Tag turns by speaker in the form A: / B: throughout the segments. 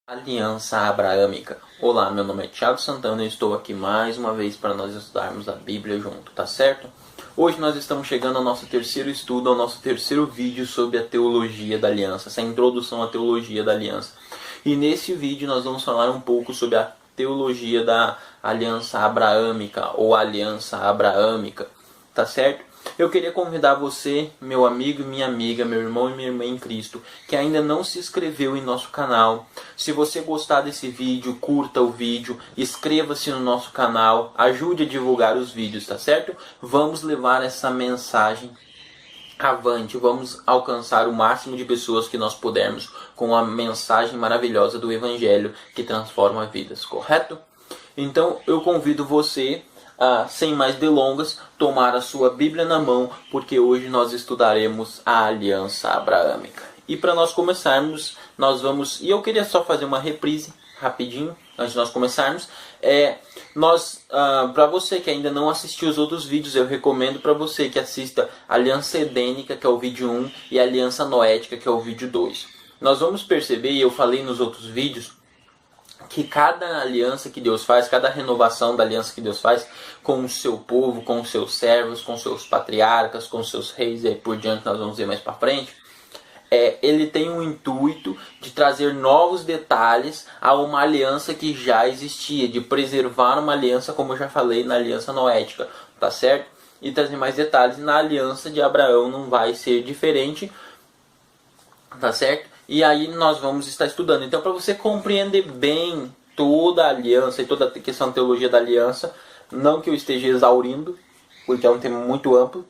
A: Aliança Abraâmica. Olá, meu nome é Thiago Santana e estou aqui mais uma vez para nós estudarmos a Bíblia junto, tá certo? Hoje nós estamos chegando ao nosso terceiro estudo, ao nosso terceiro vídeo sobre a teologia da aliança, essa introdução à teologia da aliança. E nesse vídeo nós vamos falar um pouco sobre a teologia da aliança abraâmica ou aliança abraâmica, tá certo? Eu queria convidar você, meu amigo e minha amiga, meu irmão e minha irmã em Cristo, que ainda não se inscreveu em nosso canal. Se você gostar desse vídeo, curta o vídeo, inscreva-se no nosso canal, ajude a divulgar os vídeos, tá certo? Vamos levar essa mensagem avante, vamos alcançar o máximo de pessoas que nós pudermos com a mensagem maravilhosa do Evangelho que transforma vidas, correto? Então eu convido você sem mais delongas, tomar a sua Bíblia na mão, porque hoje nós estudaremos a aliança abraâmica. E para nós começarmos, nós vamos... E eu queria só fazer uma reprise, rapidinho, antes de nós começarmos. Para você que ainda não assistiu os outros vídeos, eu recomendo para você que assista a Aliança Edênica, que é o vídeo 1, e a Aliança Noética, que é o vídeo 2. Nós vamos perceber, e eu falei nos outros vídeos, que cada aliança que Deus faz, cada renovação da aliança que Deus faz com o seu povo, com os seus servos, com seus patriarcas, com os seus reis e aí por diante, nós vamos ver mais para frente, ele tem o intuito de trazer novos detalhes a uma aliança que já existia, de preservar uma aliança, como eu já falei, na aliança noética, tá certo? E trazer mais detalhes. Na aliança de Abraão não vai ser diferente, tá certo? E aí nós vamos estar estudando. Então, para você compreender bem toda a aliança e toda a questão da teologia da aliança, não que eu esteja exaurindo, porque é um tema muito amplo,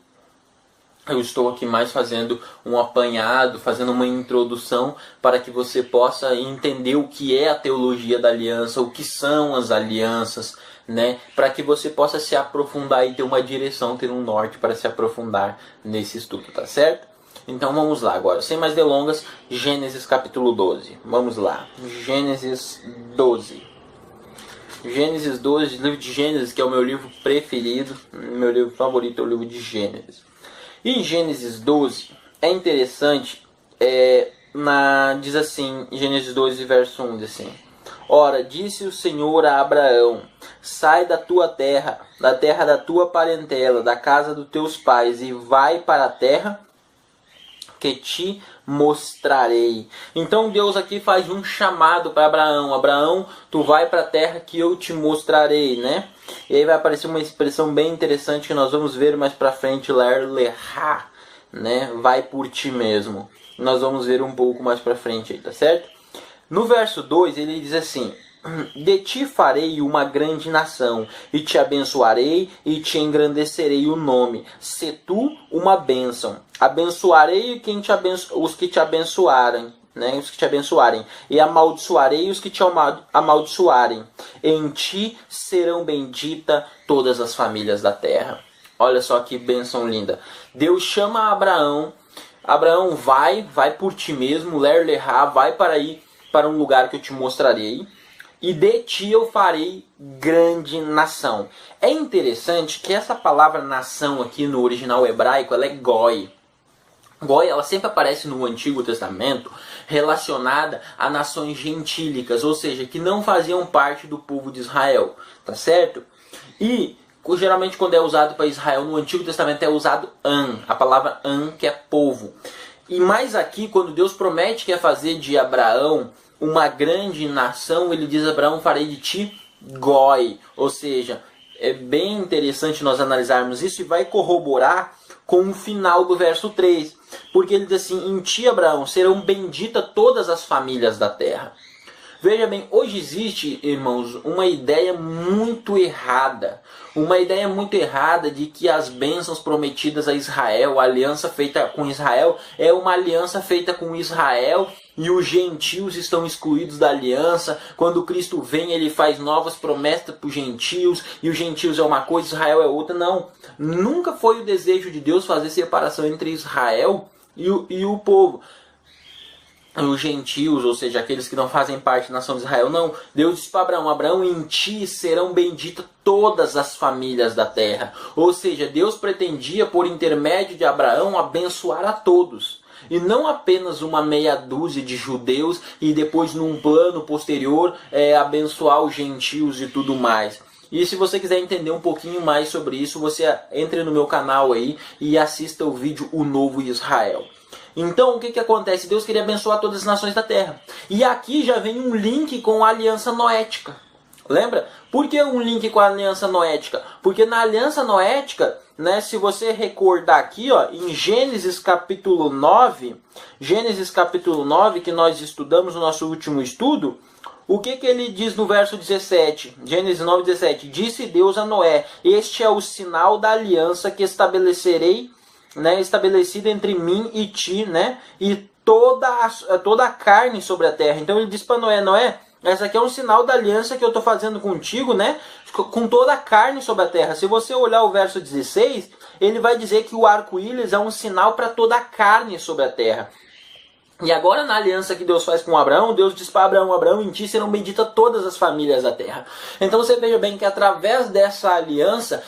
A: eu estou aqui mais fazendo um apanhado, fazendo uma introdução para que você possa entender o que é a teologia da aliança, o que são as alianças, né? Para que você possa se aprofundar e ter uma direção, ter um norte para se aprofundar nesse estudo, tá certo? Então vamos lá agora, sem mais delongas, Gênesis capítulo 12. Vamos lá, Gênesis 12. Gênesis 12, livro de Gênesis, que é o meu livro preferido, meu livro favorito é o livro de Gênesis. E em Gênesis 12, é interessante, diz assim, Gênesis 12, verso 1, diz assim: Ora, disse o Senhor a Abraão, sai da tua terra, da terra da tua parentela, da casa dos teus pais, e vai para a terra que te mostrarei. Então Deus aqui faz um chamado para Abraão. Abraão, tu vai para a terra que eu te mostrarei, né? E aí vai aparecer uma expressão bem interessante que nós vamos ver mais para frente, ler-lehá, né? Vai por ti mesmo. Nós vamos ver um pouco mais para frente aí, tá certo? No verso 2 ele diz assim: de ti farei uma grande nação, e te abençoarei, e te engrandecerei o nome. Se tu uma bênção. Abençoarei os que te abençoarem, né? Os que te abençoarem. E amaldiçoarei os que te amaldiçoarem. Em ti serão benditas todas as famílias da terra. Olha só que bênção linda. Deus chama Abraão. Abraão, vai por ti mesmo, ler-lehá, vai para aí, para um lugar que eu te mostrarei. E de ti eu farei grande nação. É interessante que essa palavra nação aqui no original hebraico, ela é goi. Goi, ela sempre aparece no Antigo Testamento relacionada a nações gentílicas, ou seja, que não faziam parte do povo de Israel, tá certo? E geralmente quando é usado para Israel no Antigo Testamento é usado an, a palavra an, que é povo. E mais aqui, quando Deus promete que ia fazer de Abraão uma grande nação, ele diz: Abraão, farei de ti goi. Ou seja, é bem interessante nós analisarmos isso e vai corroborar com o final do verso 3. Porque ele diz assim: em ti, Abraão, serão benditas todas as famílias da terra. Veja bem, hoje existe, irmãos, uma ideia muito errada. Uma ideia muito errada de que as bênçãos prometidas a Israel, a aliança feita com Israel, é uma aliança feita com Israel e os gentios estão excluídos da aliança. Quando Cristo vem, ele faz novas promessas para os gentios, e os gentios é uma coisa, Israel é outra. Não, nunca foi o desejo de Deus fazer separação entre Israel e o povo. Os gentios, ou seja, aqueles que não fazem parte da nação de Israel, não. Deus disse para Abraão: Abraão, em ti serão benditas todas as famílias da terra. Ou seja, Deus pretendia, por intermédio de Abraão, abençoar a todos. e não apenas uma meia dúzia de judeus e depois num plano posterior abençoar os gentios e tudo mais. E se você quiser entender um pouquinho mais sobre isso, você entre no meu canal aí e assista o vídeo O Novo Israel. Então, o que acontece? Deus queria abençoar todas as nações da terra. E aqui já vem um link com a aliança noética. Lembra? Por que um link com a aliança noética? Porque na aliança noética, né, se você recordar aqui, ó, em Gênesis capítulo 9, que nós estudamos no nosso último estudo, o que ele diz no verso 17? Gênesis 9, 17. Disse Deus a Noé: este é o sinal da aliança que estabelecerei, né, estabelecida entre mim e ti, né, e toda a carne sobre a terra. Então ele diz para Noé: Noé, essa aqui é um sinal da aliança que eu estou fazendo contigo, né, com toda a carne sobre a terra. Se você olhar o verso 16, ele vai dizer que o arco-íris é um sinal para toda a carne sobre a terra. E agora na aliança que Deus faz com Abraão, Deus diz para Abraão: Abraão, em ti serão benditas todas as famílias da terra. Então você veja bem que através dessa aliança,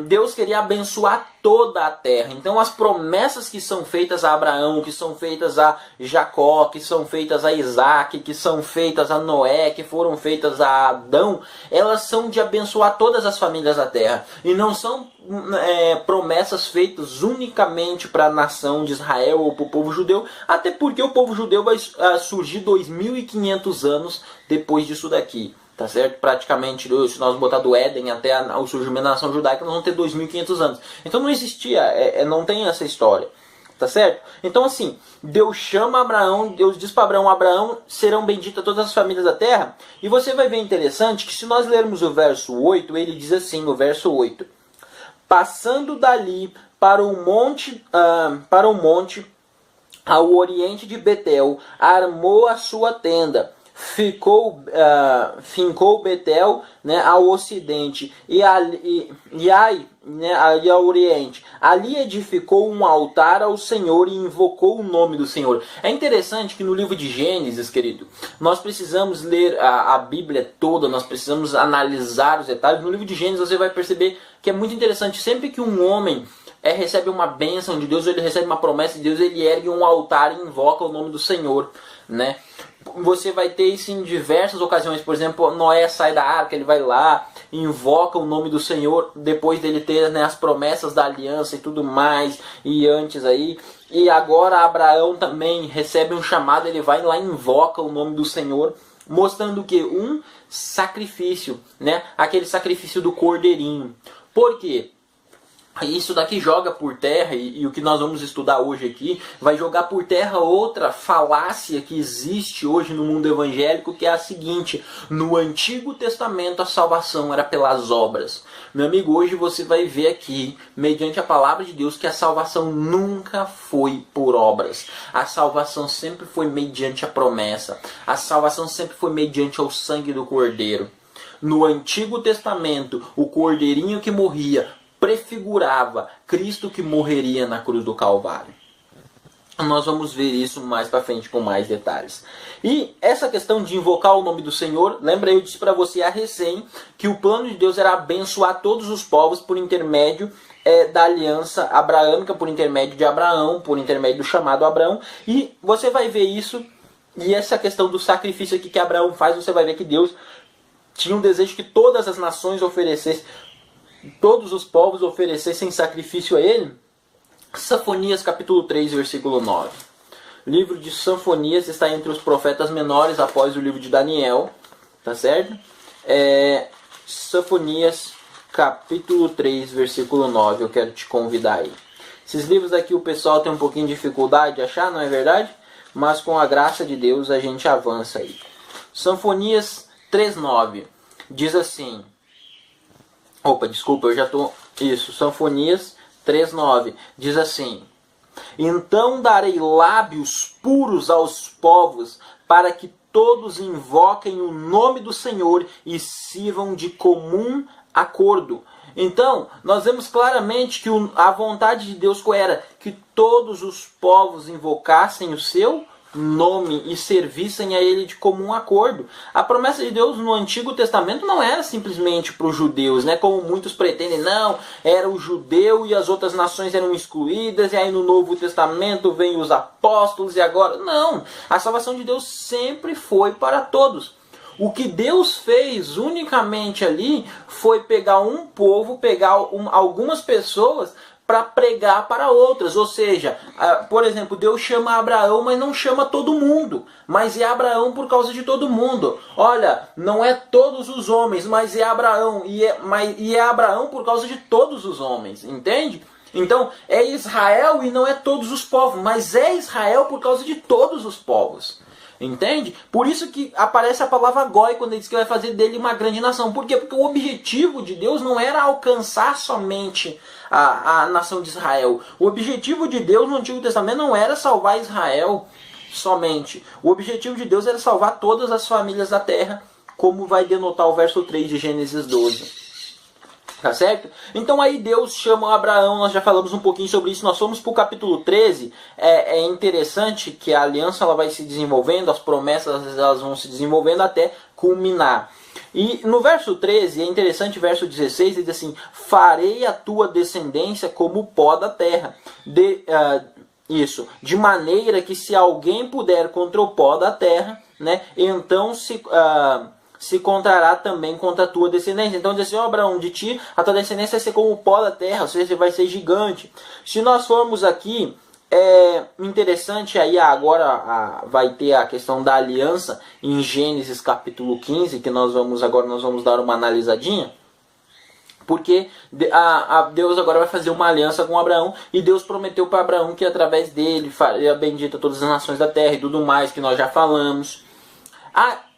A: Deus queria abençoar toda a terra. Então as promessas que são feitas a Abraão, que são feitas a Jacó, que são feitas a Isaac, que são feitas a Noé, que foram feitas a Adão, elas são de abençoar todas as famílias da terra. E não são promessas feitas unicamente para a nação de Israel ou para o povo judeu, até porque o povo judeu vai surgir 2500 anos depois disso daqui. Tá certo? Praticamente, se nós botar do Éden até o surgimento da nação judaica, nós vamos ter 2500 anos. Então não existia, não tem essa história. Tá certo? Então assim, Deus chama Abraão, Deus diz para Abraão: Abraão, serão benditas todas as famílias da terra. E você vai ver interessante que se nós lermos o verso 8, ele diz assim no verso 8: passando dali para o monte ao oriente de Betel, armou a sua tenda. Fincou Betel, né, ao ocidente e Ai, né, ali ao oriente. Ali edificou um altar ao Senhor e invocou o nome do Senhor. É interessante que no livro de Gênesis, querido, nós precisamos ler a Bíblia toda, nós precisamos analisar os detalhes. No livro de Gênesis você vai perceber que é muito interessante. Sempre que um homem recebe uma bênção de Deus, ele recebe uma promessa de Deus, ele ergue um altar e invoca o nome do Senhor, né? Você vai ter isso em diversas ocasiões. Por exemplo, Noé sai da arca, ele vai lá, invoca o nome do Senhor, depois dele ter, né, as promessas da aliança e tudo mais, e antes aí. E agora Abraão também recebe um chamado, ele vai lá e invoca o nome do Senhor, mostrando que um sacrifício, né, aquele sacrifício do cordeirinho. Por quê? Isso daqui joga por terra, e o que nós vamos estudar hoje aqui, vai jogar por terra outra falácia que existe hoje no mundo evangélico, que é a seguinte: no Antigo Testamento a salvação era pelas obras. Meu amigo, hoje você vai ver aqui, mediante a palavra de Deus, que a salvação nunca foi por obras. A salvação sempre foi mediante a promessa. A salvação sempre foi mediante o sangue do Cordeiro. No Antigo Testamento, o cordeirinho que morria prefigurava Cristo que morreria na cruz do Calvário. Nós vamos ver isso mais para frente com mais detalhes. E essa questão de invocar o nome do Senhor, lembra, eu disse para você a recém que o plano de Deus era abençoar todos os povos por intermédio da aliança abraâmica, por intermédio de Abraão, por intermédio do chamado Abraão. E você vai ver isso, e essa questão do sacrifício aqui que Abraão faz, você vai ver que Deus tinha um desejo que todas as nações oferecessem, todos os povos oferecessem sacrifício a ele. Sanfonias capítulo 3, versículo 9. O livro de Sanfonias está entre os profetas menores após o livro de Daniel, tá certo? Sanfonias capítulo 3, versículo 9, eu quero te convidar aí. Esses livros aqui o pessoal tem um pouquinho de dificuldade de achar, não é verdade? Mas com a graça de Deus a gente avança aí. Sanfonias 3:9 diz assim... Sanfonias 3:9 diz assim: então darei lábios puros aos povos, para que todos invoquem o nome do Senhor e sirvam de comum acordo. Então, nós vemos claramente que a vontade de Deus qual era? Que todos os povos invocassem o seu nome e servissem a ele de comum acordo. A promessa de Deus no Antigo Testamento não era simplesmente para os judeus, né? Como muitos pretendem, não, era o judeu e as outras nações eram excluídas, e aí no Novo Testamento vem os apóstolos e agora... Não, a salvação de Deus sempre foi para todos. O que Deus fez unicamente ali foi pegar um povo, pegar algumas pessoas para pregar para outras. Ou seja, por exemplo, Deus chama Abraão, mas não chama todo mundo. Mas é Abraão por causa de todo mundo. Olha, não é todos os homens, mas é Abraão. E é Abraão por causa de todos os homens. Entende? Então, é Israel e não é todos os povos. Mas é Israel por causa de todos os povos. Entende? Por isso que aparece a palavra Goi quando ele diz que vai fazer dele uma grande nação. Por quê? Porque o objetivo de Deus não era alcançar somente a nação de Israel. O objetivo de Deus no Antigo Testamento não era salvar Israel somente. O objetivo de Deus era salvar todas as famílias da terra, como vai denotar o verso 3 de Gênesis 12. Tá certo? Então aí Deus chama Abraão, nós já falamos um pouquinho sobre isso, nós fomos para o capítulo 13, é interessante que a aliança ela vai se desenvolvendo, as promessas elas vão se desenvolvendo até culminar. E no verso 13, é interessante, verso 16, ele diz assim, farei a tua descendência como o pó da terra, de maneira que se alguém puder contra o pó da terra, né, então se contará também contra a tua descendência. Então diz assim, Abraão, de ti a tua descendência vai ser como o pó da terra, ou seja, você vai ser gigante. Se nós formos aqui, é interessante, aí agora vai ter a questão da aliança em Gênesis capítulo 15, que nós vamos dar uma analisadinha. Porque Deus agora vai fazer uma aliança com Abraão, e Deus prometeu para Abraão que através dele faria bendita todas as nações da terra e tudo mais que nós já falamos.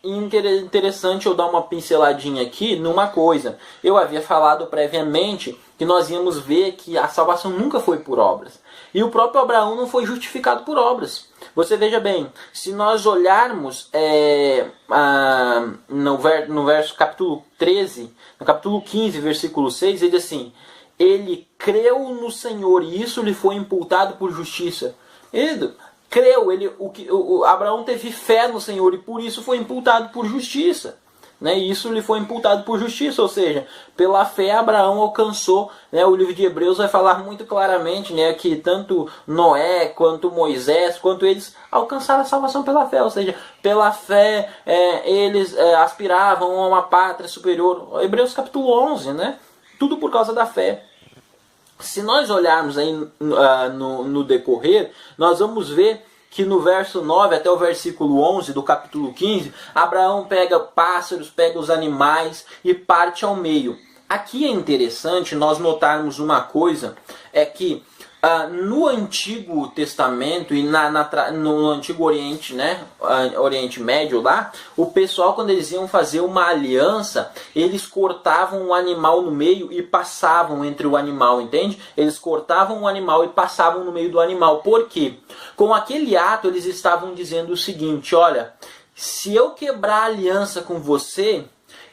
A: Interessante eu dar uma pinceladinha aqui numa coisa. Eu havia falado previamente que nós íamos ver que a salvação nunca foi por obras. E o próprio Abraão não foi justificado por obras. Você veja bem, se nós olharmos no verso capítulo 13, no capítulo 15, versículo 6, ele diz assim, ele creu no Senhor e isso lhe foi imputado por justiça. Creu, Abraão teve fé no Senhor e por isso foi imputado por justiça. Né? E isso lhe foi imputado por justiça, ou seja, pela fé Abraão alcançou, né? O livro de Hebreus vai falar muito claramente, né, que tanto Noé, quanto Moisés, quanto eles alcançaram a salvação pela fé, ou seja, pela fé eles aspiravam a uma pátria superior. Hebreus capítulo 11, né? Tudo por causa da fé. Se nós olharmos aí no decorrer, nós vamos ver que no verso 9 até o versículo 11 do capítulo 15, Abraão pega pássaros, pega os animais e parte ao meio. Aqui é interessante nós notarmos uma coisa, é que no Antigo Testamento e no Antigo Oriente, né, Oriente Médio lá, o pessoal quando eles iam fazer uma aliança, eles cortavam o animal no meio e passavam entre o animal, entende? Eles cortavam o animal e passavam no meio do animal. Por quê? Com aquele ato eles estavam dizendo o seguinte, olha, se eu quebrar a aliança com você,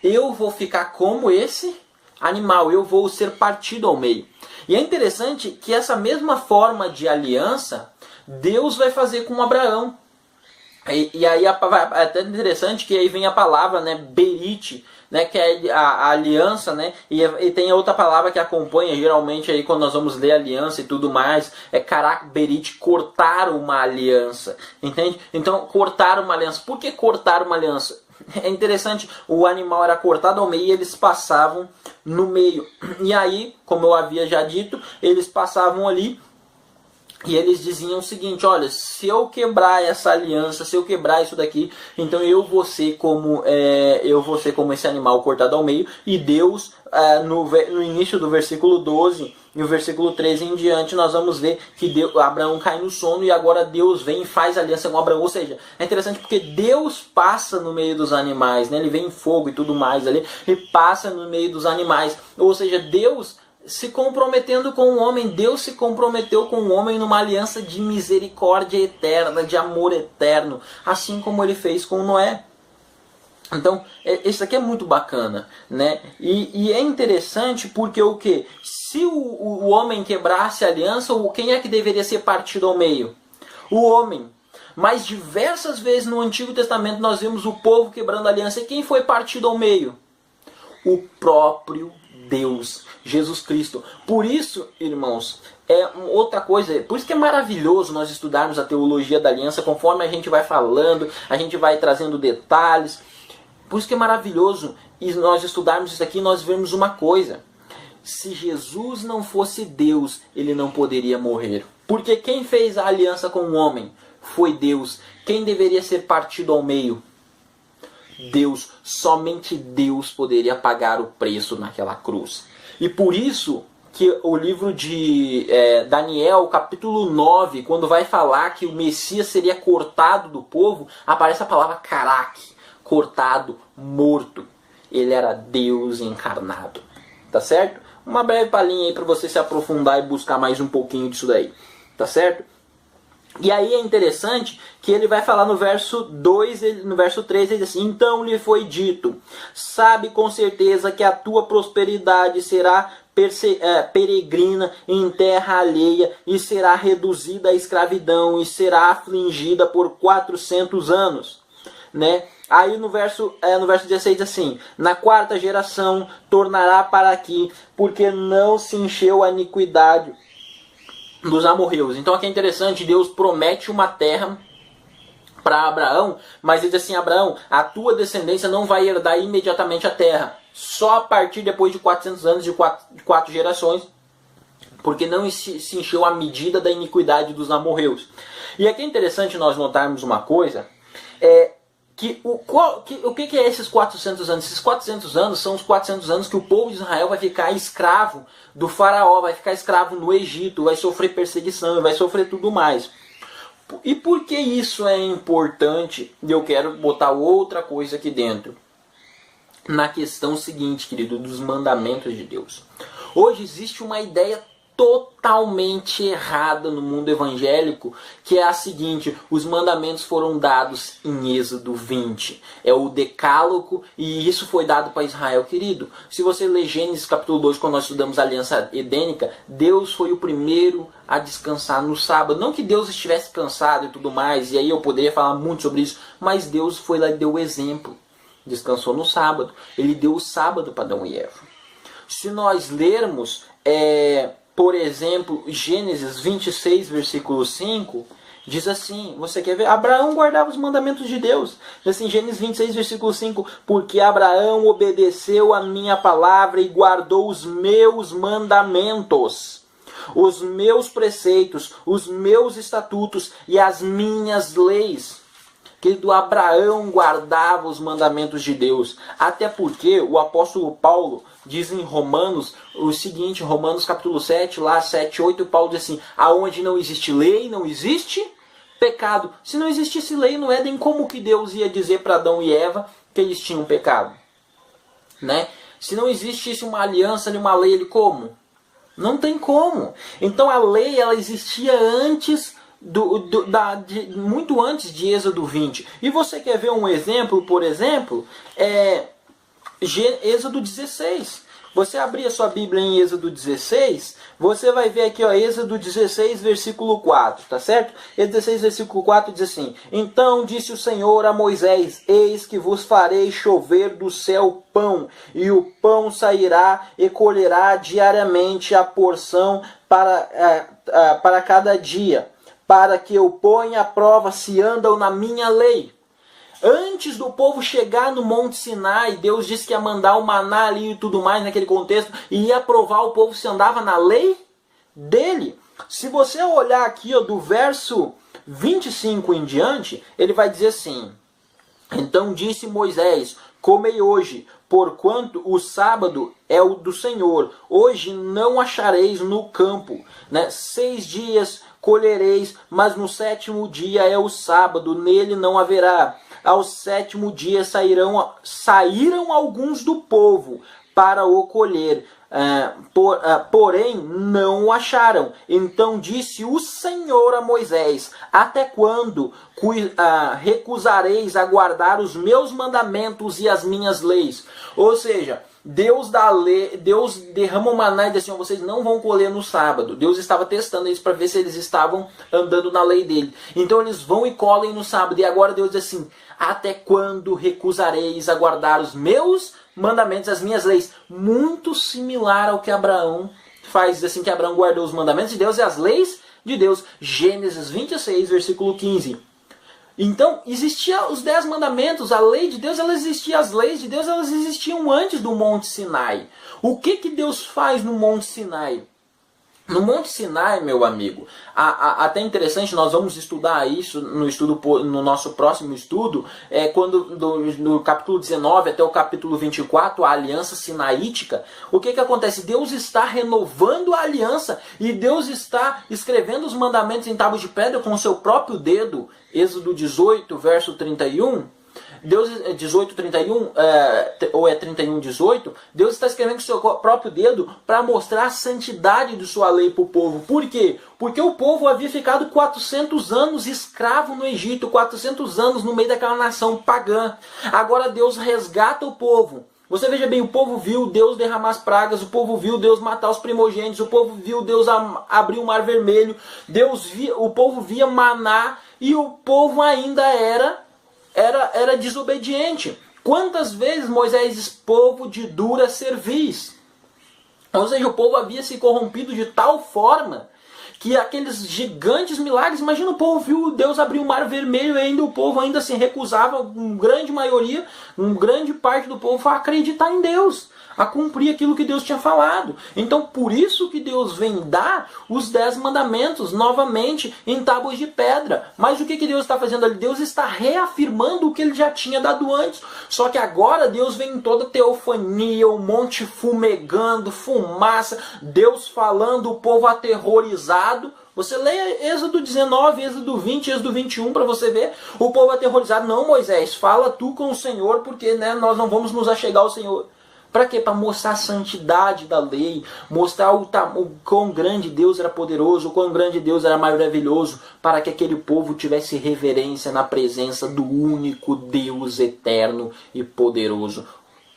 A: eu vou ficar como esse animal, eu vou ser partido ao meio. E é interessante que essa mesma forma de aliança, Deus vai fazer com Abraão. E aí é até interessante que aí vem a palavra, né, berit, né, que é a aliança, né, e tem a outra palavra que acompanha, geralmente aí quando nós vamos ler aliança e tudo mais, é karak berit, cortar uma aliança, entende? Então, cortar uma aliança. Por que cortar uma aliança? É interessante, o animal era cortado ao meio e eles passavam no meio. E aí, como eu havia já dito, eles passavam ali e eles diziam o seguinte, olha, se eu quebrar essa aliança, se eu quebrar isso daqui, então eu vou ser como esse animal cortado ao meio. E Deus, no início do versículo 12... E o versículo 13 em diante nós vamos ver que Abraão cai no sono e agora Deus vem e faz aliança com Abraão. Ou seja, é interessante porque Deus passa no meio dos animais, né? Ele vem em fogo e tudo mais ali, e passa no meio dos animais. Ou seja, Deus se comprometendo com o homem, Deus se comprometeu com o homem numa aliança de misericórdia eterna, de amor eterno, assim como ele fez com Noé. Então, isso aqui é muito bacana, né? E é interessante porque o quê? Se o homem quebrasse a aliança, quem é que deveria ser partido ao meio? O homem. Mas diversas vezes no Antigo Testamento nós vemos o povo quebrando a aliança. E quem foi partido ao meio? O próprio Deus, Jesus Cristo. Por isso, irmãos, é outra coisa, por isso que é maravilhoso nós estudarmos a teologia da aliança, conforme a gente vai falando, a gente vai trazendo detalhes. Por isso que é maravilhoso e nós estudarmos isso aqui, nós vemos uma coisa. Se Jesus não fosse Deus, ele não poderia morrer. Porque quem fez a aliança com o homem foi Deus. Quem deveria ser partido ao meio? Deus. Somente Deus poderia pagar o preço naquela cruz. E por isso que o livro de Daniel, capítulo 9, quando vai falar que o Messias seria cortado do povo, aparece a palavra karak, cortado, morto. Ele era Deus encarnado. Tá certo? Uma breve palhinha aí para você se aprofundar e buscar mais um pouquinho disso daí. Tá certo? E aí é interessante que ele vai falar no verso 2, no verso 3, ele diz assim: então lhe foi dito, sabe com certeza que a tua prosperidade será peregrina em terra alheia e será reduzida à escravidão e será afligida por 400 anos. Né? Aí no verso 16 diz assim: na quarta geração tornará para aqui, porque não se encheu a iniquidade dos amorreus. Então aqui é interessante, Deus promete uma terra para Abraão, mas ele diz assim: Abraão, a tua descendência não vai herdar imediatamente a terra, só a partir depois de 400 anos, de quatro gerações, porque não se encheu a medida da iniquidade dos amorreus. E aqui é interessante nós notarmos uma coisa, o que é esses 400 anos? Esses 400 anos são os 400 anos que o povo de Israel vai ficar escravo do faraó, vai ficar escravo no Egito, vai sofrer perseguição, vai sofrer tudo mais. E por que isso é importante? E eu quero botar outra coisa aqui dentro. Na questão seguinte, querido, dos mandamentos de Deus. Hoje existe uma ideia totalmente errada no mundo evangélico, que é a seguinte: os mandamentos foram dados em Êxodo 20, é o decálogo, e isso foi dado para Israel. Querido, se você ler Gênesis capítulo 2, quando nós estudamos a aliança edênica, Deus foi o primeiro a descansar no sábado. Não que Deus estivesse cansado e tudo mais, e aí eu poderia falar muito sobre isso, mas Deus foi lá e deu o exemplo, descansou no sábado, ele deu o sábado para Adão e Eva. Se nós lermos por exemplo, Gênesis 26, versículo 5, diz assim, você quer ver? Abraão guardava os mandamentos de Deus. Diz assim, Gênesis 26, versículo 5, porque Abraão obedeceu a minha palavra e guardou os meus mandamentos, os meus preceitos, os meus estatutos e as minhas leis. Querido, Abraão guardava os mandamentos de Deus. Até porque o apóstolo Paulo diz em Romanos o seguinte, Romanos capítulo 7, lá 7, 8, Paulo diz assim: aonde não existe lei, não existe pecado. Se não existisse lei no Éden, como que Deus ia dizer para Adão e Eva que eles tinham pecado? Né? Se não existisse uma aliança, uma lei, ele como? Não tem como. Então a lei, ela existia antes muito antes de Êxodo 20. E você quer ver um exemplo, por exemplo, Êxodo 16. Você abrir a sua Bíblia em Êxodo 16, você vai ver aqui, ó, Êxodo 16, versículo 4, tá certo? Êxodo 16, versículo 4 diz assim: então disse o Senhor a Moisés: eis que vos farei chover do céu pão, e o pão sairá e colherá diariamente a porção para cada dia, para que eu ponha à prova se andam na minha lei. Antes do povo chegar no Monte Sinai, Deus disse que ia mandar o maná ali e tudo mais naquele contexto, e ia provar o povo se andava na lei dele. Se você olhar aqui, ó, do verso 25 em diante, ele vai dizer assim: então disse Moisés: comei hoje, porquanto o sábado é o do Senhor. Hoje não achareis no campo, né? 6 dias colhereis, mas no 7º dia é o sábado, nele não haverá. Ao 7º dia saíram alguns do povo para o colher. Porém não o acharam. Então disse o Senhor a Moisés: até quando recusareis a guardar os meus mandamentos e as minhas leis? Ou seja, Deus derrama o maná e diz assim: vocês não vão colher no sábado. Deus estava testando eles para ver se eles estavam andando na lei dele. Então eles vão e colhem no sábado. E agora Deus diz assim: até quando recusareis a guardar os meus mandamentos, as minhas leis? Muito similar ao que Abraão faz. Diz assim que Abraão guardou os mandamentos de Deus e as leis de Deus. Gênesis 26, versículo 15. Então, existiam os 10 mandamentos, a lei de Deus, ela existia, as leis de Deus, elas existiam antes do Monte Sinai. O que Deus faz no Monte Sinai? No Monte Sinai, meu amigo, até interessante, nós vamos estudar isso no nosso próximo estudo, quando no capítulo 19 até o capítulo 24, a aliança sinaítica. O que acontece? Deus está renovando a aliança e Deus está escrevendo os mandamentos em tábuas de pedra com o seu próprio dedo. Êxodo 18, verso 31. Deus, 18, 31, ou 31, 18, Deus está escrevendo com o seu próprio dedo para mostrar a santidade de sua lei para o povo. Por quê? Porque o povo havia ficado 400 anos escravo no Egito, 400 anos no meio daquela nação pagã. Agora Deus resgata o povo. Você veja bem, o povo viu Deus derramar as pragas, o povo viu Deus matar os primogênitos, o povo viu Deus abrir o mar vermelho, o povo via maná e o povo ainda era desobediente. Quantas vezes Moisés diz: povo de dura cerviz? Ou seja, o povo havia se corrompido de tal forma que aqueles gigantes milagres, imagina, o povo viu Deus abrir o mar vermelho e ainda o povo ainda se recusava, uma grande maioria, uma grande parte do povo, a acreditar em Deus, a cumprir aquilo que Deus tinha falado. Então, por isso que Deus vem dar os 10 mandamentos novamente em tábuas de pedra. Mas o que Deus está fazendo ali? Deus está reafirmando o que ele já tinha dado antes. Só que agora Deus vem em toda teofania, o monte fumegando, fumaça, Deus falando, o povo aterrorizado. Você leia Êxodo 19, Êxodo 20, Êxodo 21 para você ver o povo aterrorizado. Não, Moisés, fala tu com o Senhor, porque nós não vamos nos achegar ao Senhor. Para quê? Para mostrar a santidade da lei, mostrar o quão grande Deus era poderoso, o quão grande Deus era maravilhoso, para que aquele povo tivesse reverência na presença do único Deus eterno e poderoso.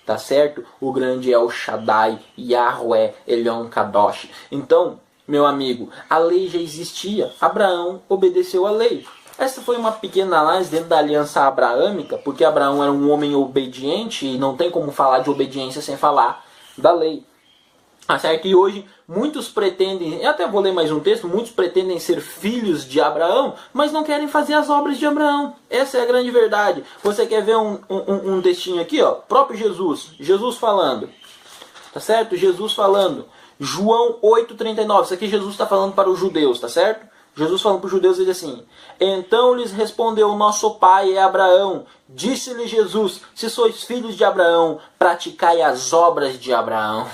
A: Tá certo? O grande El Shaddai, Yahweh, Elyon Kadosh. Então, meu amigo, a lei já existia, Abraão obedeceu a lei. Essa foi uma pequena análise dentro da aliança abraâmica, porque Abraão era um homem obediente e não tem como falar de obediência sem falar da lei. Certo? E hoje muitos pretendem, eu até vou ler mais um texto, muitos pretendem ser filhos de Abraão, mas não querem fazer as obras de Abraão. Essa é a grande verdade. Você quer ver um textinho aqui, ó? Próprio Jesus falando. Tá certo? Jesus falando. João 8,39. Isso aqui Jesus está falando para os judeus, tá certo? Jesus falando para os judeus, ele diz assim: então lhes respondeu nosso pai é Abraão. Disse-lhe Jesus: se sois filhos de Abraão, praticai as obras de Abraão.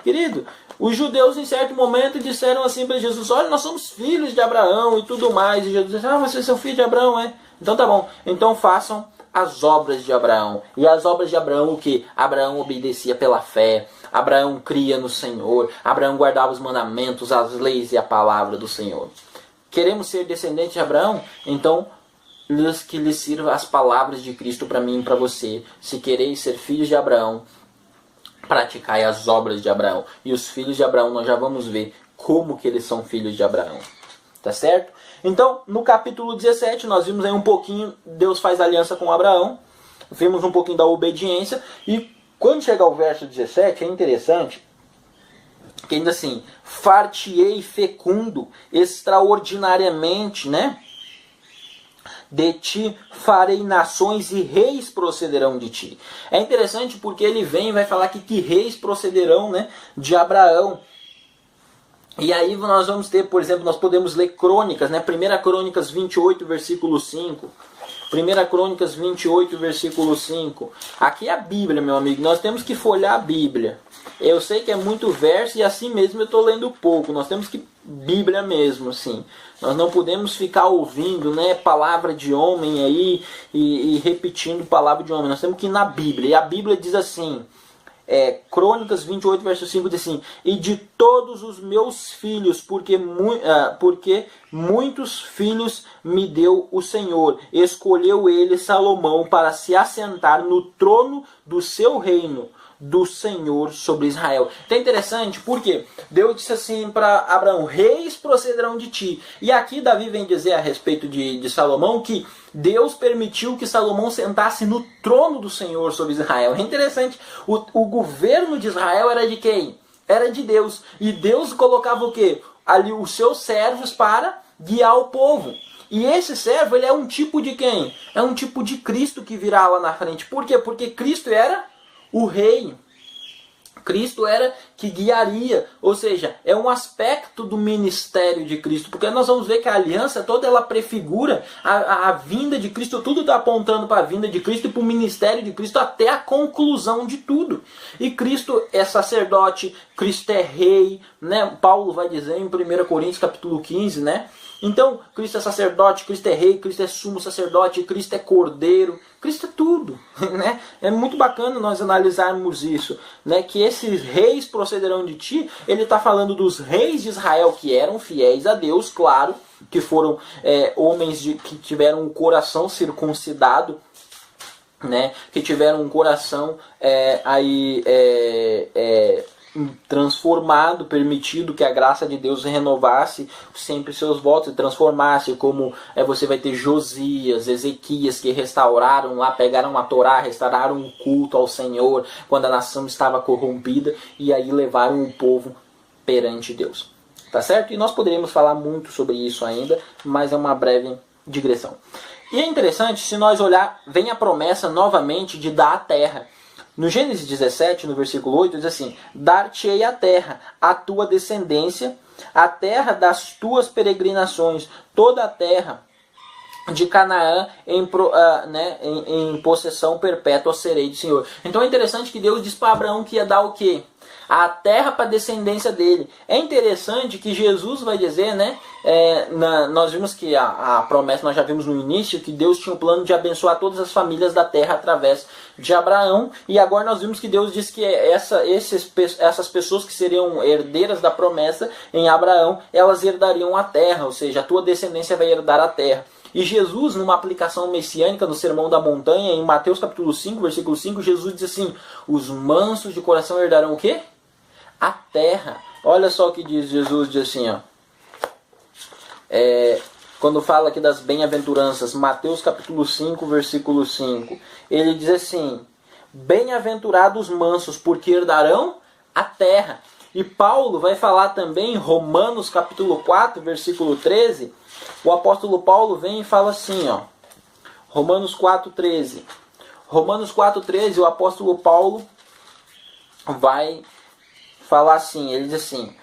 A: Querido, os judeus em certo momento disseram assim para Jesus: olha, nós somos filhos de Abraão e tudo mais. E Jesus disse: ah, vocês são filhos de Abraão, é? Então tá bom, então façam as obras de Abraão. E as obras de Abraão o que? Abraão obedecia pela fé, Abraão cria no Senhor, Abraão guardava os mandamentos, as leis e a palavra do Senhor. Queremos ser descendentes de Abraão? Então, que lhes sirva as palavras de Cristo para mim e para você. Se quereis ser filhos de Abraão, praticai as obras de Abraão. E os filhos de Abraão, nós já vamos ver como que eles são filhos de Abraão. Tá certo? Então, no capítulo 17, nós vimos aí um pouquinho, Deus faz aliança com Abraão. Vimos um pouquinho da obediência. E quando chegar ao verso 17, é interessante que ainda assim, far-te-ei fecundo extraordinariamente, né? De ti farei nações e reis procederão de ti. É interessante porque ele vem e vai falar que reis procederão, né, de Abraão. E aí nós vamos ter, por exemplo, nós podemos ler crônicas, né? 1 Crônicas 28, versículo 5. 1 Crônicas 28, versículo 5. Aqui é a Bíblia, meu amigo. Nós temos que folhear a Bíblia. Eu sei que é muito verso e assim mesmo eu estou lendo pouco. Nós temos que Bíblia mesmo, assim. Nós não podemos ficar ouvindo, né, palavra de homem aí e repetindo palavra de homem. Nós temos que ir na Bíblia. E a Bíblia diz assim: Crônicas 28, verso 5 diz assim: e de todos os meus filhos, porque muitos filhos me deu o Senhor, escolheu ele Salomão para se assentar no trono do seu reino, do Senhor sobre Israel. Então é interessante porque Deus disse assim para Abraão: reis procederão de ti. E aqui Davi vem dizer a respeito de Salomão que Deus permitiu que Salomão sentasse no trono do Senhor sobre Israel. É interessante, o governo de Israel era de quem? Era de Deus. E Deus colocava o quê? Ali os seus servos para guiar o povo. E esse servo, ele é um tipo de quem? É um tipo de Cristo que virá lá na frente. Por quê? Porque Cristo era o rei. Cristo era que guiaria, ou seja, é um aspecto do ministério de Cristo, porque nós vamos ver que a aliança toda ela prefigura a vinda de Cristo, tudo está apontando para a vinda de Cristo e para o ministério de Cristo até a conclusão de tudo. E Cristo é sacerdote, Cristo é rei, né? Paulo vai dizer em 1 Coríntios capítulo 15, né? Então, Cristo é sacerdote, Cristo é rei, Cristo é sumo sacerdote, Cristo é cordeiro, Cristo é tudo, né? É muito bacana nós analisarmos isso, né? Que esses reis procederão de ti, ele está falando dos reis de Israel que eram fiéis a Deus, claro, que foram homens que tiveram um coração circuncidado, né? Que tiveram um coração transformado, permitido que a graça de Deus renovasse sempre seus votos e transformasse, como você vai ter Josias, Ezequias, que restauraram lá, pegaram a Torá, restauraram o culto ao Senhor quando a nação estava corrompida, e aí levaram o povo perante Deus, tá certo? E nós poderíamos falar muito sobre isso ainda, mas é uma breve digressão. E é interessante, se nós olhar, vem a promessa novamente de dar a terra. No Gênesis 17, no versículo 8, diz assim: dar-te-ei a terra, a tua descendência, a terra das tuas peregrinações, toda a terra de Canaã em possessão perpétua serei do Senhor. Então é interessante que Deus diz para Abraão que ia dar o quê? A terra para a descendência dele. É interessante que Jesus vai dizer, né? Nós vimos que a promessa, nós já vimos no início, que Deus tinha o plano de abençoar todas as famílias da terra através de Abraão. E agora nós vimos que Deus diz que essas pessoas que seriam herdeiras da promessa em Abraão, elas herdariam a terra, ou seja, a tua descendência vai herdar a terra. E Jesus, numa aplicação messiânica no Sermão da Montanha, em Mateus capítulo 5, versículo 5, Jesus diz assim: os mansos de coração herdarão o quê? A terra. Olha só o que diz Jesus, diz assim, ó. Quando fala aqui das bem-aventuranças, Mateus capítulo 5, versículo 5, ele diz assim: bem-aventurados os mansos, porque herdarão a terra. E Paulo vai falar também em Romanos capítulo 4, versículo 13, o apóstolo Paulo vem e fala assim, ó, Romanos 4:13. Romanos 4:13, o apóstolo Paulo vai falar assim, ele diz assim: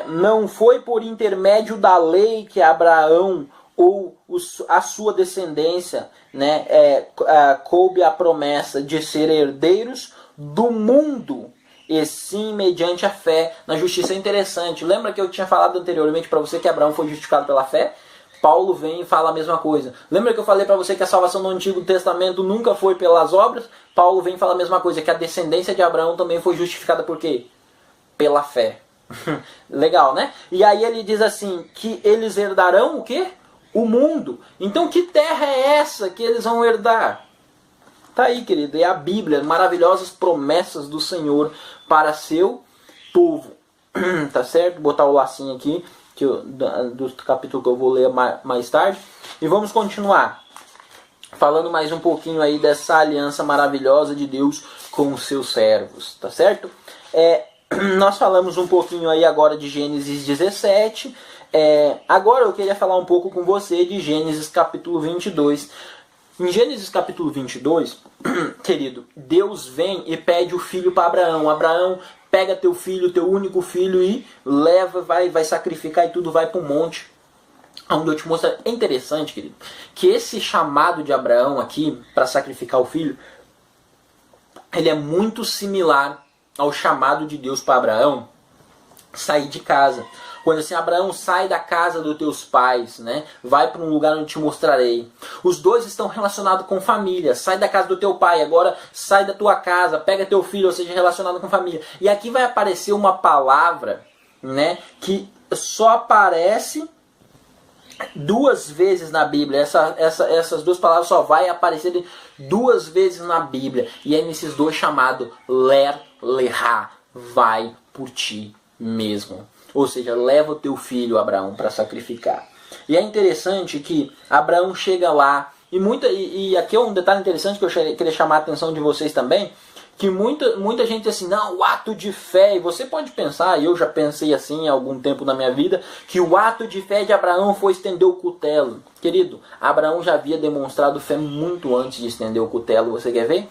A: não foi por intermédio da lei que Abraão ou a sua descendência, né, coube a promessa de ser herdeiros do mundo, e sim mediante a fé na justiça. É interessante, lembra que eu tinha falado anteriormente para você que Abraão foi justificado pela fé? Paulo vem e fala a mesma coisa. Lembra que eu falei para você que a salvação no Antigo Testamento nunca foi pelas obras? Paulo vem e fala a mesma coisa, que a descendência de Abraão também foi justificada por quê? Pela fé. Legal, né? E aí ele diz assim, que eles herdarão o quê? O mundo. Então que terra é essa que eles vão herdar? Tá aí, querido, é a Bíblia, maravilhosas promessas do Senhor para seu povo. Tá certo? Vou botar o lacinho aqui, do capítulo que eu vou ler mais tarde. E vamos continuar falando mais um pouquinho aí dessa aliança maravilhosa de Deus com os seus servos, tá certo? Nós falamos um pouquinho aí agora de Gênesis 17. Agora eu queria falar um pouco com você de Gênesis capítulo 22. Em Gênesis capítulo 22, querido, Deus vem e pede o filho para Abraão. Abraão, pega teu filho, teu único filho, e leva, vai sacrificar, e tudo vai para o monte, onde eu te mostro. É interessante, querido, que esse chamado de Abraão aqui para sacrificar o filho, ele é muito similar ao chamado de Deus para Abraão sair de casa. Quando assim, Abraão, sai da casa dos teus pais, né? Vai para um lugar onde te mostrarei. Os dois estão relacionados com família. Sai da casa do teu pai, agora sai da tua casa, pega teu filho, ou seja, relacionado com família. E aqui vai aparecer uma palavra, né, que só aparece duas vezes na Bíblia. Essas duas palavras só vai aparecer duas vezes na Bíblia. E é nesses dois chamados ler, lerá, vai por ti mesmo. Ou seja, leva o teu filho, Abraão, para sacrificar. E é interessante que Abraão chega lá. E aqui é um detalhe interessante que eu queria chamar a atenção de vocês também. Que muita gente diz assim, não, o ato de fé, e você pode pensar, e eu já pensei assim há algum tempo na minha vida, que o ato de fé de Abraão foi estender o cutelo. Querido, Abraão já havia demonstrado fé muito antes de estender o cutelo, você quer ver?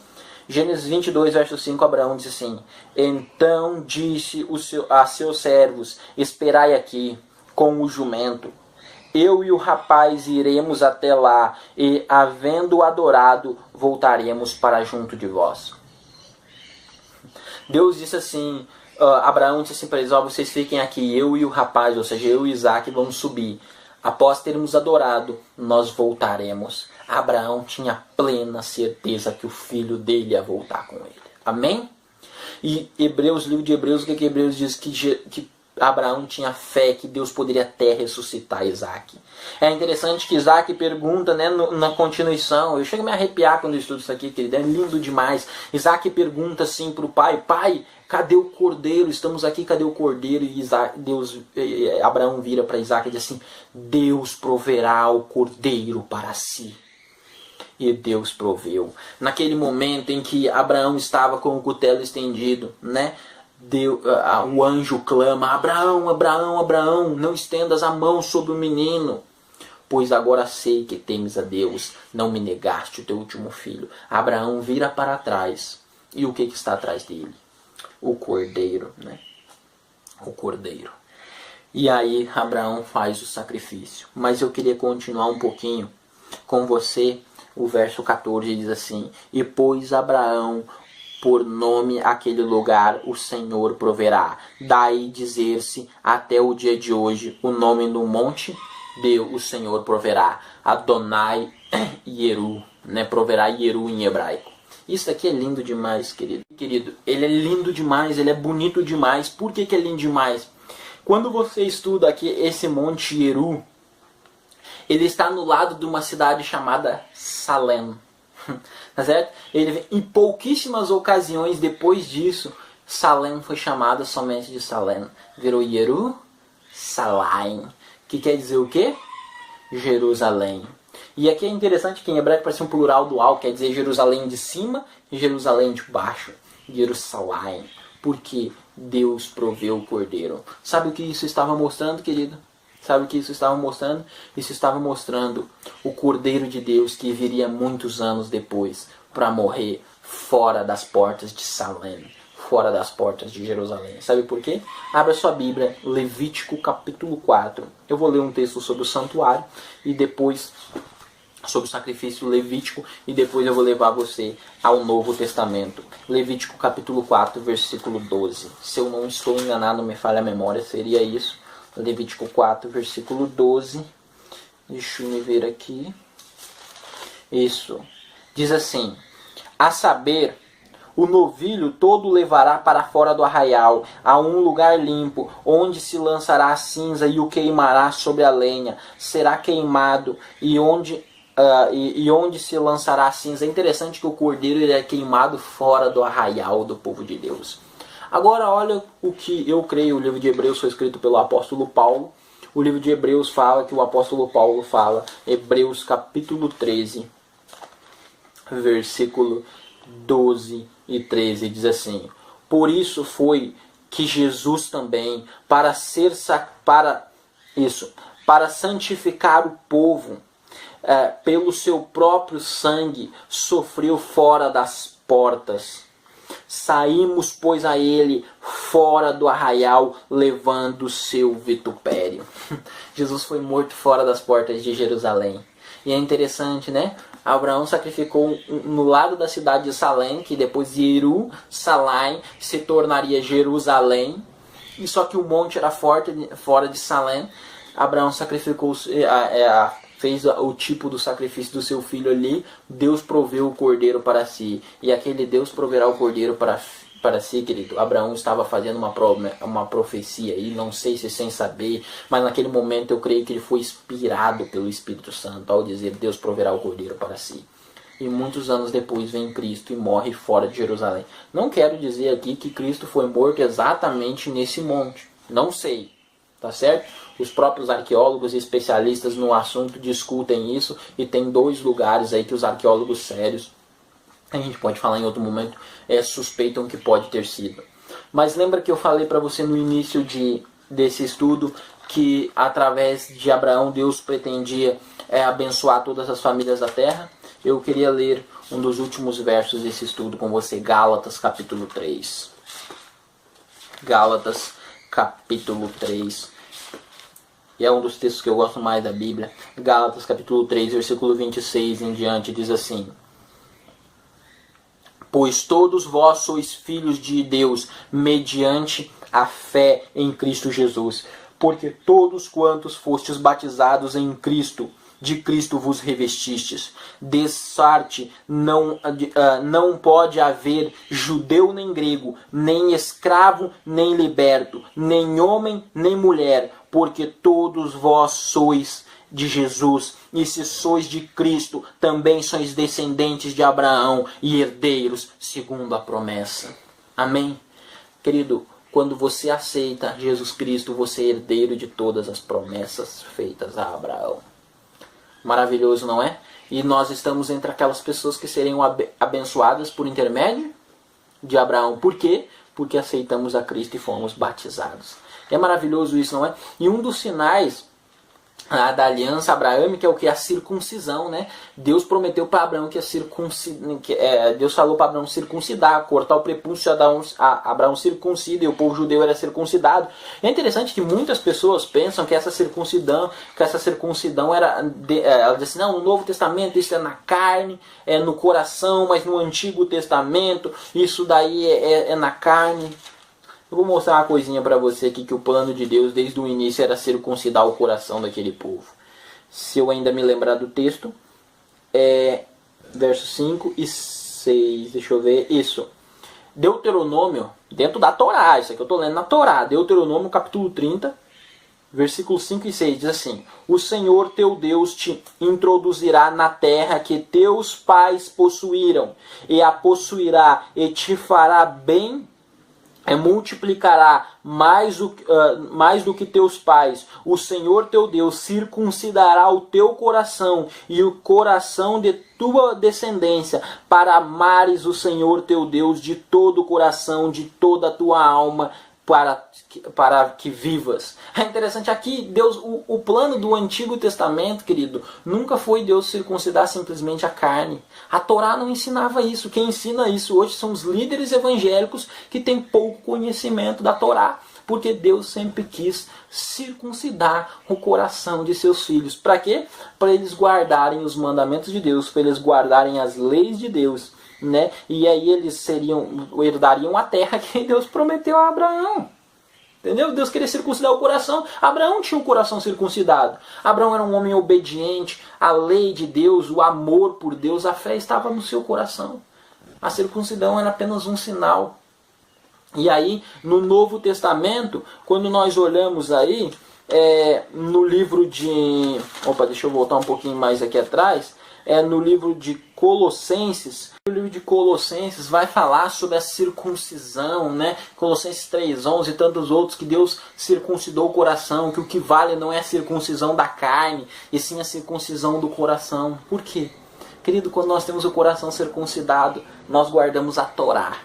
A: Gênesis 22, verso 5, Abraão diz assim, então disse a seus servos, esperai aqui com o jumento, eu e o rapaz iremos até lá, e havendo adorado, voltaremos para junto de vós. Deus disse assim, Abraão disse assim para eles, vocês fiquem aqui, eu e o rapaz, ou seja, eu e Isaac vamos subir. Após termos adorado, nós voltaremos. Abraão tinha plena certeza que o filho dele ia voltar com ele. Amém? E livro de Hebreus, o que Hebreus diz? Que Abraão tinha fé que Deus poderia até ressuscitar Isaac. É interessante que Isaac pergunta, né, na continuação, eu chego a me arrepiar quando eu estudo isso aqui, querido, é lindo demais. Isaac pergunta assim para o pai, pai, cadê o cordeiro? Estamos aqui, cadê o cordeiro? E Abraão vira para Isaac e diz assim, Deus proverá o cordeiro para si. E Deus proveu. Naquele momento em que Abraão estava com o cutelo estendido, né? O anjo clama, Abraão, Abraão, Abraão, não estendas a mão sobre o menino, pois agora sei que temes a Deus, não me negaste o teu último filho. Abraão vira para trás, e o que está atrás dele? O cordeiro, né? O cordeiro. E aí Abraão faz o sacrifício. Mas eu queria continuar um pouquinho com você. O verso 14 diz assim, e pôs Abraão por nome aquele lugar, o Senhor proverá. Daí dizer-se até o dia de hoje, o nome do monte, o Senhor proverá. Adonai Yeru, né? Proverá Yeru em hebraico. Isso aqui é lindo demais, querido. Querido, ele é lindo demais, ele é bonito demais. Por que é lindo demais? Quando você estuda aqui esse monte Yeru, ele está no lado de uma cidade chamada Salem. Tá certo? Em pouquíssimas ocasiões depois disso, Salem foi chamada somente de Salem. Virou Jerusalém. Que quer dizer o quê? Jerusalém. E aqui é interessante que em hebraico parece um plural dual, quer dizer Jerusalém de cima e Jerusalém de baixo. Jerusalém. Porque Deus proveu o cordeiro. Sabe o que isso estava mostrando, querido? Sabe o que isso estava mostrando? Isso estava mostrando o Cordeiro de Deus que viria muitos anos depois para morrer fora das portas de Salem, fora das portas de Jerusalém. Sabe por quê? Abra sua Bíblia, Levítico capítulo 4. Eu vou ler um texto sobre o santuário e depois sobre o sacrifício levítico e depois eu vou levar você ao Novo Testamento. Levítico capítulo 4, versículo 12. Se eu não estou enganado, me falha a memória, seria isso. Levítico 4, versículo 12. Deixa eu me ver aqui. Isso. Diz assim, a saber, o novilho todo levará para fora do arraial, a um lugar limpo, onde se lançará a cinza e o queimará sobre a lenha. Será queimado e onde se lançará a cinza. É interessante que o cordeiro ele é queimado fora do arraial do povo de Deus. Agora olha o que eu creio, o livro de Hebreus foi escrito pelo apóstolo Paulo. O livro de Hebreus fala que o apóstolo Paulo fala, Hebreus capítulo 13, versículo 12 e 13, diz assim, por isso foi que Jesus também, para santificar o povo, pelo seu próprio sangue, sofreu fora das portas. Saímos, pois, a ele fora do arraial, levando o seu vitupério. Jesus foi morto fora das portas de Jerusalém. E é interessante, né? Abraão sacrificou no lado da cidade de Salém, que depois Jerusalém se tornaria Jerusalém. E só que o monte era fora de Salém. Abraão sacrificou, fez o tipo do sacrifício do seu filho ali. Deus proveu o cordeiro para si. E aquele Deus proverá o cordeiro para si, querido. Abraão estava fazendo uma profecia aí, não sei se sem saber, mas naquele momento eu creio que ele foi inspirado pelo Espírito Santo ao dizer: Deus proverá o cordeiro para si. E muitos anos depois vem Cristo e morre fora de Jerusalém. Não quero dizer aqui que Cristo foi morto exatamente nesse monte. Não sei, tá certo? Os próprios arqueólogos e especialistas no assunto discutem isso, e tem 2 lugares aí que os arqueólogos sérios, a gente pode falar em outro momento, suspeitam que pode ter sido. Mas lembra que eu falei para você no início desse estudo que através de Abraão Deus pretendia abençoar todas as famílias da terra? Eu queria ler um dos últimos versos desse estudo com você, Gálatas capítulo 3. Gálatas capítulo 3. E é um dos textos que eu gosto mais da Bíblia. Gálatas capítulo 3, versículo 26 em diante, diz assim: Pois todos vós sois filhos de Deus, mediante a fé em Cristo Jesus. Porque todos quantos fostes batizados em Cristo, de Cristo vos revestistes. De sorte não pode haver judeu nem grego, nem escravo nem liberto, nem homem nem mulher, porque todos vós sois de Jesus. E se sois de Cristo, também sois descendentes de Abraão e herdeiros segundo a promessa. Amém? Querido, quando você aceita Jesus Cristo, você é herdeiro de todas as promessas feitas a Abraão. Maravilhoso, não é? E nós estamos entre aquelas pessoas que seriam abençoadas por intermédio de Abraão. Por quê? Porque aceitamos a Cristo e fomos batizados. É maravilhoso isso, não é? E um dos sinais da aliança abraâmica é o que? A circuncisão, né? Deus prometeu para Abraão que Deus falou para Abraão circuncidar, cortar o prepúcio de Abraão circuncida, e o povo judeu era circuncidado. É interessante que muitas pessoas pensam que essa circuncidão era, ela diz assim: não, no Novo Testamento isso é na carne, é no coração, mas no Antigo Testamento isso daí é na carne. Eu vou mostrar uma coisinha para você aqui, que o plano de Deus desde o início era circuncidar o coração daquele povo. Se eu ainda me lembrar do texto, versos 5 e 6, deixa eu ver, isso. Deuteronômio, dentro da Torá, isso aqui eu estou lendo na Torá, Deuteronômio capítulo 30, versículos 5 e 6, diz assim: O Senhor teu Deus te introduzirá na terra que teus pais possuíram, e a possuirá, e te fará bem, multiplicará mais do que teus pais. O Senhor teu Deus circuncidará o teu coração e o coração de tua descendência, para amares o Senhor teu Deus de todo o coração, de toda a tua alma, para que vivas. É interessante aqui, Deus, o plano do Antigo Testamento, querido, nunca foi Deus circuncidar simplesmente a carne. A Torá não ensinava isso. Quem ensina isso hoje são os líderes evangélicos que têm pouco conhecimento da Torá. Porque Deus sempre quis circuncidar o coração de seus filhos. Para quê? Para eles guardarem os mandamentos de Deus, para eles guardarem as leis de Deus, né? E aí eles herdariam a terra que Deus prometeu a Abraão. Entendeu? Deus queria circuncidar o coração. Abraão tinha um coração circuncidado. Abraão era um homem obediente à lei de Deus, o amor por Deus, a fé estava no seu coração. A circuncidão era apenas um sinal. E aí, no Novo Testamento, quando nós olhamos aí, no livro de... Opa, deixa eu voltar um pouquinho mais aqui atrás. No livro de Colossenses. O livro de Colossenses vai falar sobre a circuncisão, né? Colossenses 3:11 e tantos outros, que Deus circuncidou o coração, que o que vale não é a circuncisão da carne, e sim a circuncisão do coração. Por quê? Querido, quando nós temos o coração circuncidado, nós guardamos a Torá.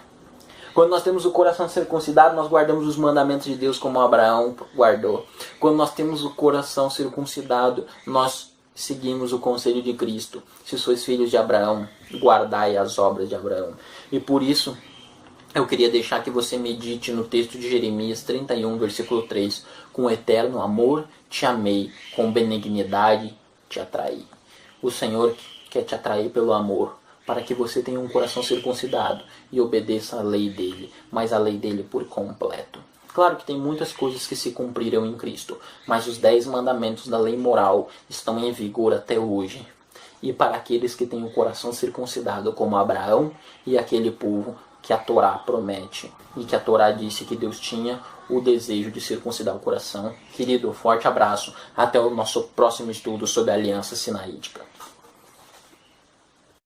A: Quando nós temos o coração circuncidado, nós guardamos os mandamentos de Deus como Abraão guardou. Quando nós temos o coração circuncidado, nós seguimos o conselho de Cristo. Se sois filhos de Abraão, guardai as obras de Abraão. E por isso, eu queria deixar que você medite no texto de Jeremias 31, versículo 3. Com eterno amor te amei, com benignidade te atraí. O Senhor quer te atrair pelo amor, para que você tenha um coração circuncidado e obedeça a lei dele, mas a lei dele por completo. Claro que tem muitas coisas que se cumpriram em Cristo, mas os 10 mandamentos da lei moral estão em vigor até hoje. E para aqueles que têm o coração circuncidado como Abraão e aquele povo que a Torá promete, e que a Torá disse que Deus tinha o desejo de circuncidar o coração. Querido, forte abraço. Até o nosso próximo estudo sobre a Aliança Sinaítica.